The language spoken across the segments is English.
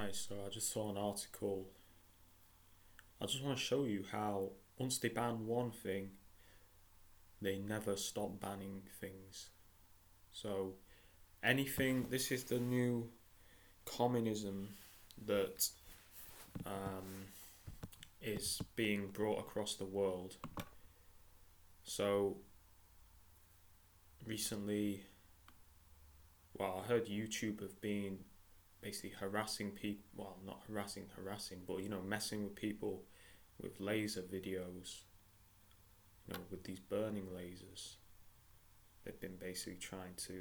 Right, so I just saw an article. I just want to show you how once they ban one thing, they never stop banning things. So anything, this is the new communism that um, is being brought across the world. So recently, well, I heard YouTube have been basically harassing people. Well, not harassing, but messing with people with laser videos. With these burning lasers, they've been basically trying to,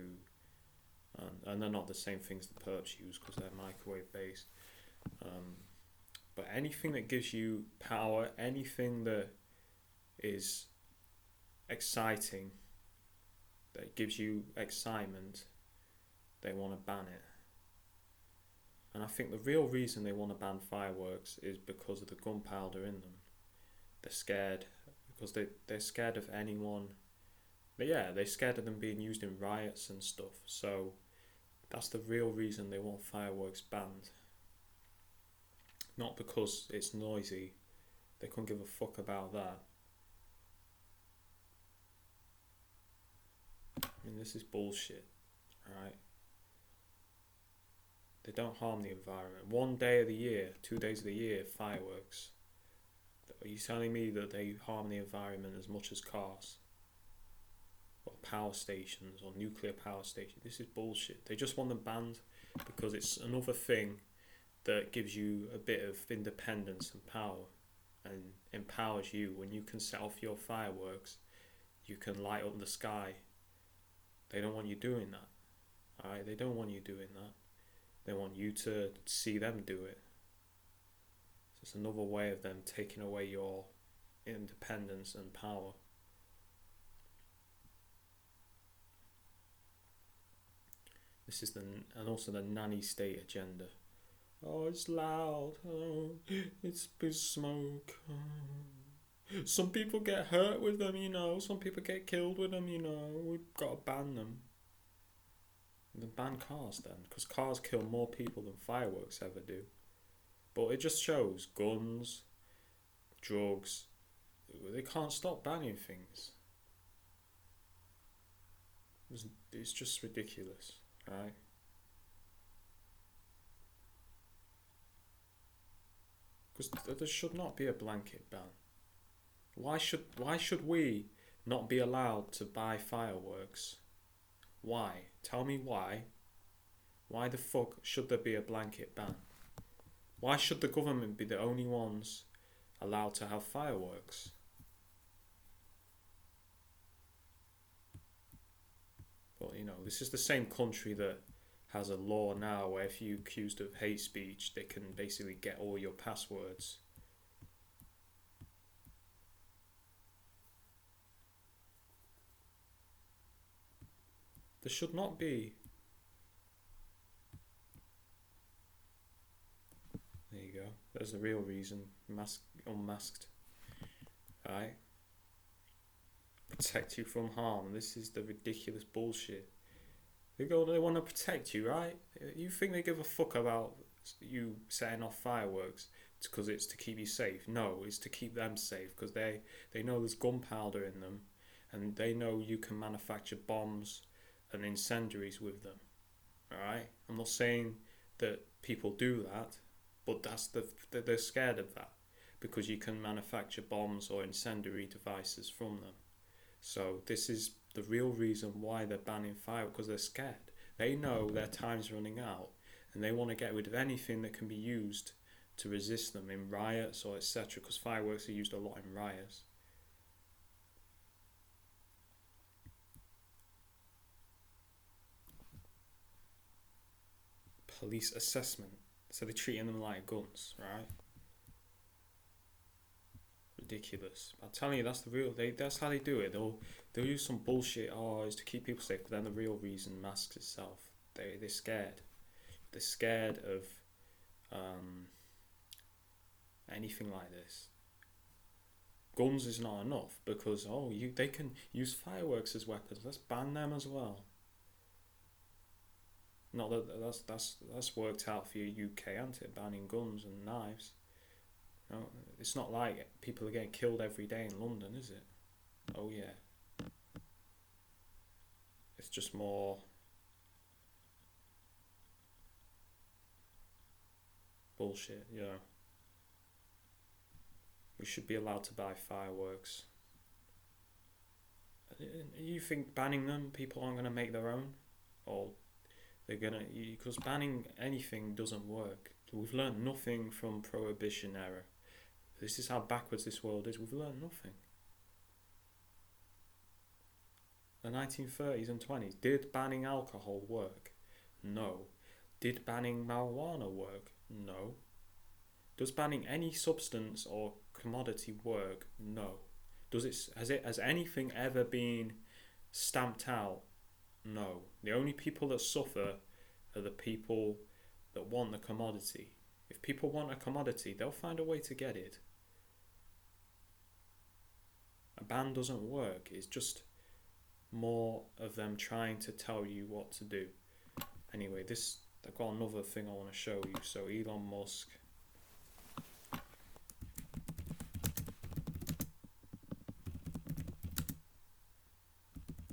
and they're not the same things the perps use because they're microwave based. Um, but anything that gives you power, anything that is exciting, that gives you excitement, they want to ban it. And I think the real reason they want to ban fireworks is because of the gunpowder in them. They're scared because they're scared of anyone. But yeah, they're scared of them being used in riots and stuff. So that's the real reason they want fireworks banned. Not because it's noisy. They couldn't give a fuck about that. I mean, this is bullshit, right? They don't harm the environment. One day of the year, 2 days of the year, fireworks. Are you telling me that they harm the environment as much as cars? Or power stations or nuclear power stations? This is bullshit. They just want them banned because it's another thing that gives you a bit of independence and power and empowers you. When you can set off your fireworks, you can light up the sky. They don't want you doing that. Alright, they don't want you doing that. They want you to see them do it. So it's another way of them taking away your independence and power. This is and also the nanny state agenda. Oh, it's loud. Oh, it's big smoke. Oh. Some people get hurt with them, Some people get killed with them, We've got to ban them. Then ban cars then, because cars kill more people than fireworks ever do. But it just shows guns, drugs. They can't stop banning things. It's just ridiculous, right? Because there should not be a blanket ban. Why should we not be allowed to buy fireworks? Why? Tell me why. Why the fuck should there be a blanket ban? Why should the government be the only ones allowed to have fireworks? But this is the same country that has a law now where if you're accused of hate speech, they can basically get all your passwords. There should not be. There you go. There's the real reason. Unmasked. Right? Protect you from harm. This is the ridiculous bullshit. They want to protect you, right? You think they give a fuck about you setting off fireworks because it's to keep you safe? No, it's to keep them safe because they know there's gunpowder in them and they know you can manufacture bombs and incendiaries with them. Alright? I'm not saying that people do that, but they're scared of that because you can manufacture bombs or incendiary devices from them. So this is the real reason why they're banning fire, because they're scared. They know their time's running out and they want to get rid of anything that can be used to resist them in riots or etc. because fireworks are used a lot in riots. Police assessment. So they're treating them like guns, right? Ridiculous. I'm telling you, that's how they do it. They'll use some bullshit. Oh, it's to keep people safe. But then the real reason masks itself. They're scared. They're scared of anything like this. Guns is not enough because they can use fireworks as weapons. Let's ban them as well. Not that that's worked out for your UK, hasn't it? Banning guns and knives. No, it's not like people are getting killed every day in London, is it? Oh yeah, it's just more bullshit. Yeah, we should be allowed to buy fireworks. You think banning them, people aren't going to make their own, or they're gonna, because banning anything doesn't work. We've learned nothing from prohibition era. This is how backwards this world is. We've learned nothing. The 1930s and 20s, did banning alcohol work? No. Did banning marijuana work? No. Does banning any substance or commodity work? No. Has anything ever been stamped out? No. The only people that suffer are the people that want the commodity. If people want a commodity, they'll find a way to get it. A ban doesn't work. It's just more of them trying to tell you what to do. Anyway, I've got another thing I want to show you. So Elon Musk.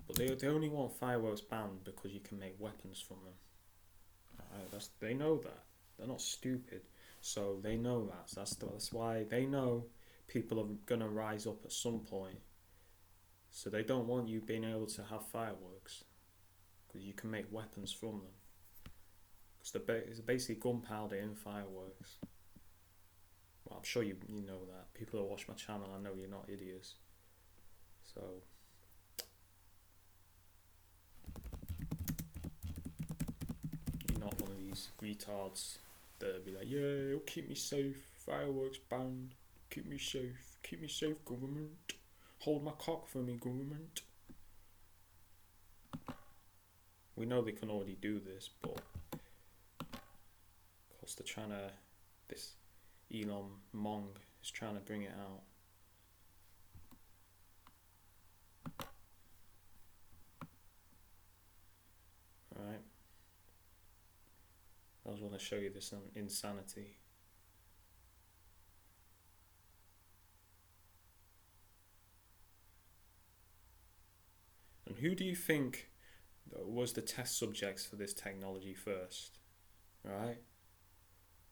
But they only want fireworks banned because you can make weapons from them. They know that. They're not stupid. So they know that. That's why they know people are going to rise up at some point. So they don't want you being able to have fireworks because you can make weapons from them. Because it's basically gunpowder in fireworks. Well, I'm sure you know that. People that watch my channel, I know you're not idiots. So you're not one of these retards that'll be like, yeah, it'll keep me safe, fireworks banned, keep me safe, government. Hold my cock for me, government. We know they can already do this, but of course they're trying to. This Elon Mong is trying to bring it out. Right. I just want to show you this insanity. And who do you think was the test subjects for this technology first? Right?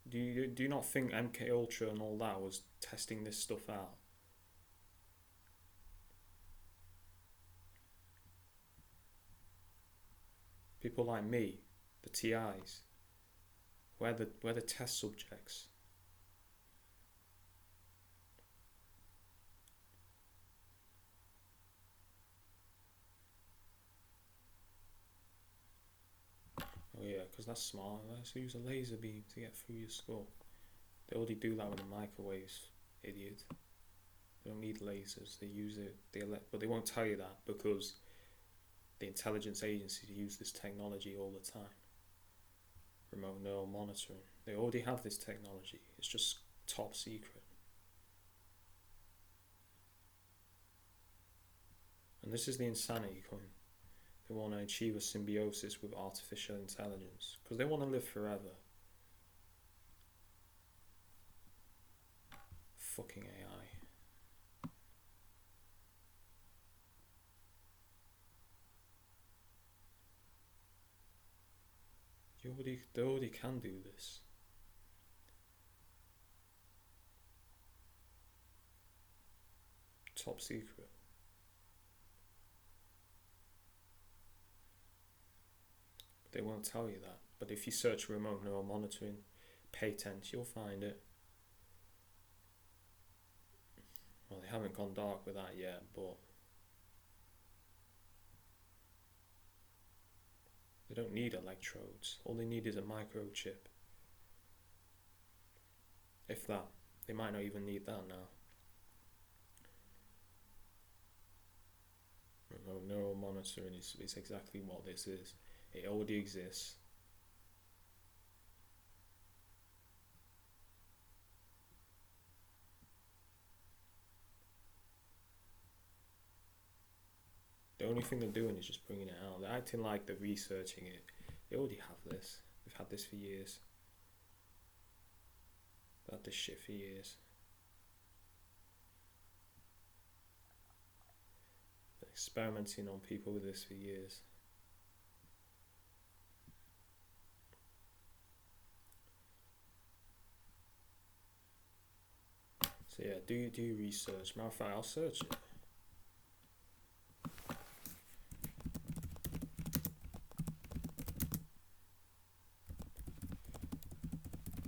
Do you not think MK Ultra and all that was testing this stuff out? People like me, the TIs, we're the test subjects. Oh yeah, because that's smart. Let's use a laser beam to get through your skull. They already do that with the microwaves, idiot. They don't need lasers. They use it. But they won't tell you that because the intelligence agencies use this technology all the time. Remote neural monitoring. They already have this technology. It's just top secret. And this is the insanity coming. They want to achieve a symbiosis with artificial intelligence because they want to live forever. Fucking AI. They already can do this. Top secret. They won't tell you that. But if you search remote neural monitoring patents, you'll find it. Well, they haven't gone dark with that yet, but they don't need electrodes. All they need is a microchip. If that. They might not even need that now. Remote neural monitoring is exactly what this is. It already exists. The only thing they're doing is just bringing it out. They're acting like they're researching it. They already have this. They've had this for years. They've had this shit for years. They're experimenting on people with this for years. So yeah, do research. Matter of fact, I'll search it.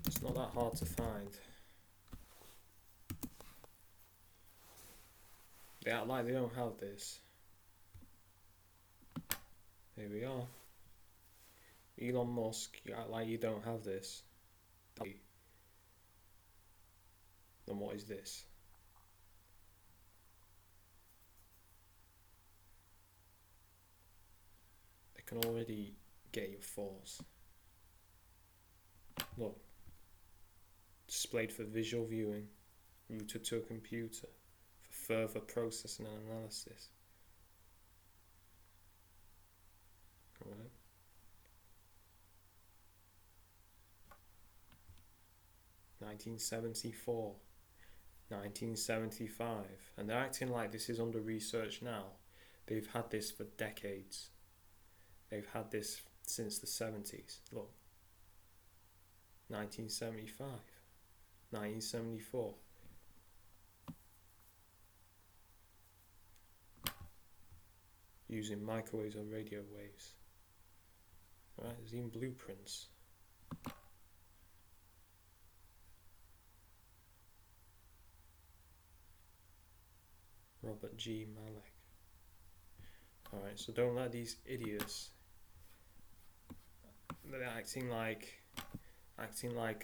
It's not that hard to find. They act like they don't have this. Here we are. Elon Musk, you act like you don't have this. Then what is this? They can already get your thoughts. Look. Displayed for visual viewing, routed to a computer for further processing and analysis. Alright. (1974), 1975, and they're acting like this is under research now. They've had this for decades. They've had this since the 70s. Look, 1975, 1974. Using microwaves or radio waves. Right, there's even blueprints. Robert G. Malek. Alright, so don't let these idiots, they're acting like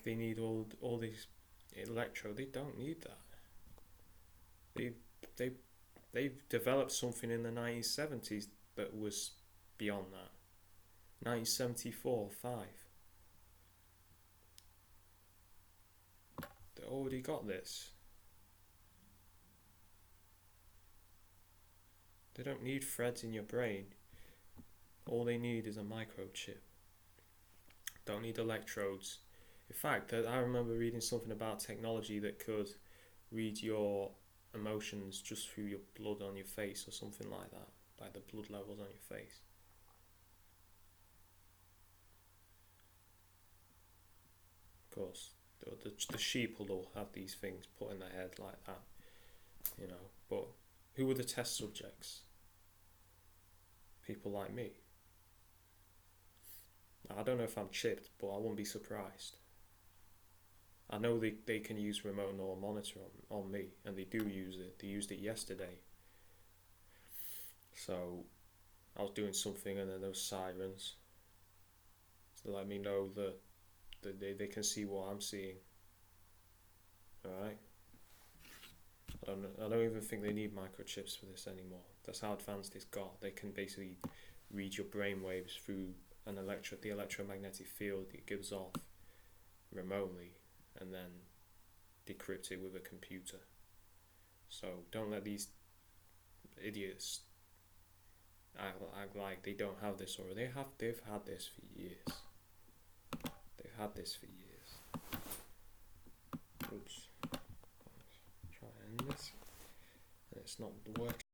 they need all these electro. They don't need that. They've developed something in the 1970s that was beyond that. 1974, 5. They already got this. They don't need threads in your brain. All they need is a microchip. Don't need electrodes. In fact, I remember reading something about technology that could read your emotions just through your blood on your face or something like that, like the blood levels on your face. Of course, the sheep will all have these things put in their head like that, you know. But who were the test subjects? People like me. I don't know if I'm chipped, but I wouldn't be surprised. I know they can use remote neural monitor on me, and they do use it. They used it yesterday. So I was doing something and then there was sirens. So let me know that they can see what I'm seeing. Alright? I don't even think they need microchips for this anymore. That's how advanced it's got. They can basically read your brain waves through the electromagnetic field it gives off remotely, and then decrypt it with a computer. So don't let these idiots act like they don't have this already. They've had this for years. They've had this for years. Oops. Try and end this. And it's not working.